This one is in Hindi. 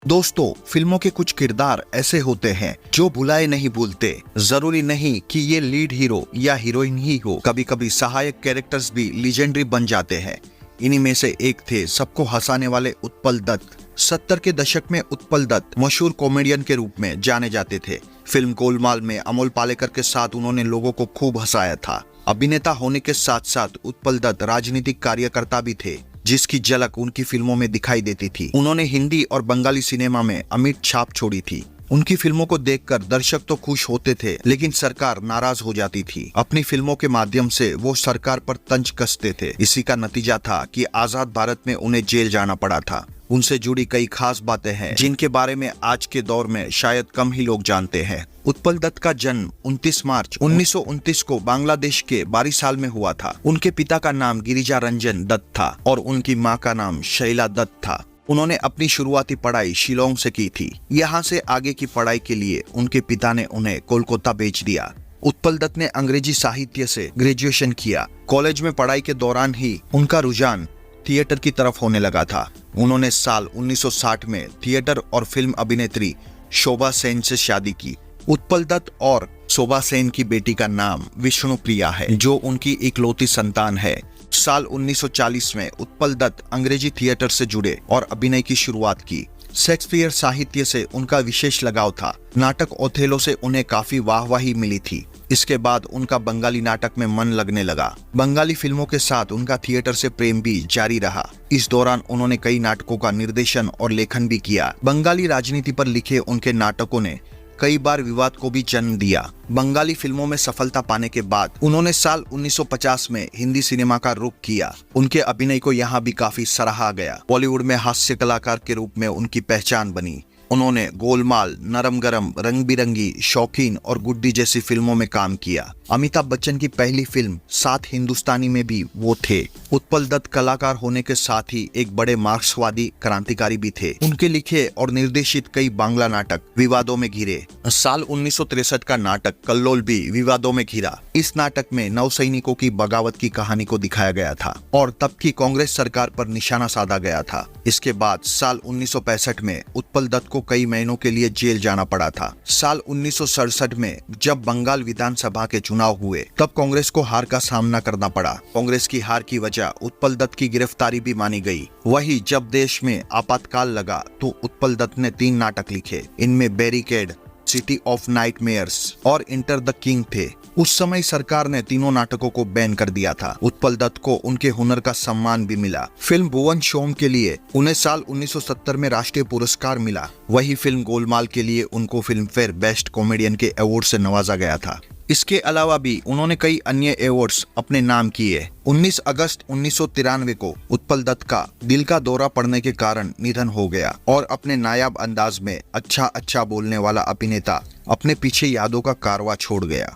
दोस्तों, फिल्मों के कुछ किरदार ऐसे होते हैं जो भुलाए नहीं भूलते। जरूरी नहीं कि ये लीड हीरो या हीरोइन ही हो, कभी कभी सहायक कैरेक्टर्स भी लीजेंडरी बन जाते हैं। इन्हीं में से एक थे सबको हंसाने वाले उत्पल दत्त। 70 के दशक में उत्पल दत्त मशहूर कॉमेडियन के रूप में जाने जाते थे। फिल्म गोलमाल में अमोल पालेकर के साथ उन्होंने लोगों को खूब हंसाया था। अभिनेता होने के साथ साथ उत्पल दत्त राजनीतिक कार्यकर्ता भी थे, जिसकी झलक उनकी फिल्मों में दिखाई देती थी। उन्होंने हिंदी और बंगाली सिनेमा में अमिट छाप छोड़ी थी। उनकी फिल्मों को देखकर दर्शक तो खुश होते थे, लेकिन सरकार नाराज हो जाती थी। अपनी फिल्मों के माध्यम से वो सरकार पर तंज कसते थे। इसी का नतीजा था कि आजाद भारत में उन्हें जेल जाना पड़ा था। उनसे जुड़ी कई खास बातें हैं जिनके बारे में आज के दौर में शायद कम ही लोग जानते हैं। उत्पल दत्त का जन्म 29 मार्च 1929 को बांग्लादेश के बारिसाल में हुआ था। उनके पिता का नाम गिरिजा रंजन दत्त था और उनकी मां का नाम शैला दत्त था। उन्होंने अपनी शुरुआती पढ़ाई शिलोंग से की थी। यहाँ से आगे की पढ़ाई के लिए उनके पिता ने उन्हें कोलकाता भेज दिया। उत्पल दत्त ने अंग्रेजी साहित्य से ग्रेजुएशन किया। कॉलेज में पढ़ाई के दौरान ही उनका रुझान थिएटर की तरफ होने लगा था। उन्होंने साल 1960 में थिएटर और फिल्म अभिनेत्री शोभा सेन से शादी की। उत्पल दत्त और शोभा सेन की बेटी का नाम विष्णुप्रिया है, जो उनकी इकलौती संतान है। साल 1940 में उत्पल दत्त अंग्रेजी थिएटर से जुड़े और अभिनय की शुरुआत की। शेक्सपियर साहित्य से उनका विशेष लगाव था। नाटक ओथेलो से उन्हें काफी वाहवाही मिली थी। इसके बाद उनका बंगाली नाटक में मन लगने लगा। बंगाली फिल्मों के साथ उनका थिएटर से प्रेम भी जारी रहा। इस दौरान उन्होंने कई नाटकों का निर्देशन और लेखन भी किया। बंगाली राजनीति पर लिखे उनके नाटकों ने कई बार विवाद को भी जन्म दिया। बंगाली फिल्मों में सफलता पाने के बाद उन्होंने साल 1950 में हिंदी सिनेमा का रुख किया। उनके अभिनय को यहाँ भी काफी सराहा गया। बॉलीवुड में हास्य कलाकार के रूप में उनकी पहचान बनी। उन्होंने गोलमाल, नरम गरम, रंग बिरंगी, शौकीन और गुड्डी जैसी फिल्मों में काम किया। अमिताभ बच्चन की पहली फिल्म सात हिंदुस्तानी में भी वो थे। उत्पल दत्त कलाकार होने के साथ ही एक बड़े मार्क्सवादी क्रांतिकारी भी थे। उनके लिखे और निर्देशित कई बांग्ला नाटक विवादों में घिरे। साल 1963 का नाटक कल्लोल भी विवादों में घिरा। इस नाटक में नौसैनिकों की बगावत की कहानी को दिखाया गया था और तब की कांग्रेस सरकार पर निशाना साधा गया था। इसके बाद साल 1965 में उत्पल दत्त को कई महीनों के लिए जेल जाना पड़ा था। साल 1967 में जब बंगाल विधानसभा के चुनाव हुए, तब कांग्रेस को हार का सामना करना पड़ा। कांग्रेस की हार की वजह उत्पल दत्त की गिरफ्तारी भी मानी गई। वही जब देश में आपातकाल लगा तो उत्पल दत्त ने 3 नाटक लिखे। इनमें बैरिकेड, सिटी ऑफ नाइटमेयर्स और इंटर द किंग थे। उस समय सरकार ने तीनों नाटकों को बैन कर दिया था। उत्पल दत्त को उनके हुनर का सम्मान भी मिला। फिल्म भुवन शोम के लिए उन्हें साल 1970 में राष्ट्रीय पुरस्कार मिला। वही फिल्म गोलमाल के लिए उनको फिल्म फेयर बेस्ट कॉमेडियन के अवार्ड से नवाजा गया था। इसके अलावा भी उन्होंने कई अन्य अवार्ड्स अपने नाम किए। 19 अगस्त 1993 को उत्पल दत्त का दिल का दौरा पड़ने के कारण निधन हो गया और अपने नायाब अंदाज में अच्छा बोलने वाला अभिनेता अपने पीछे यादों का कारवां छोड़ गया।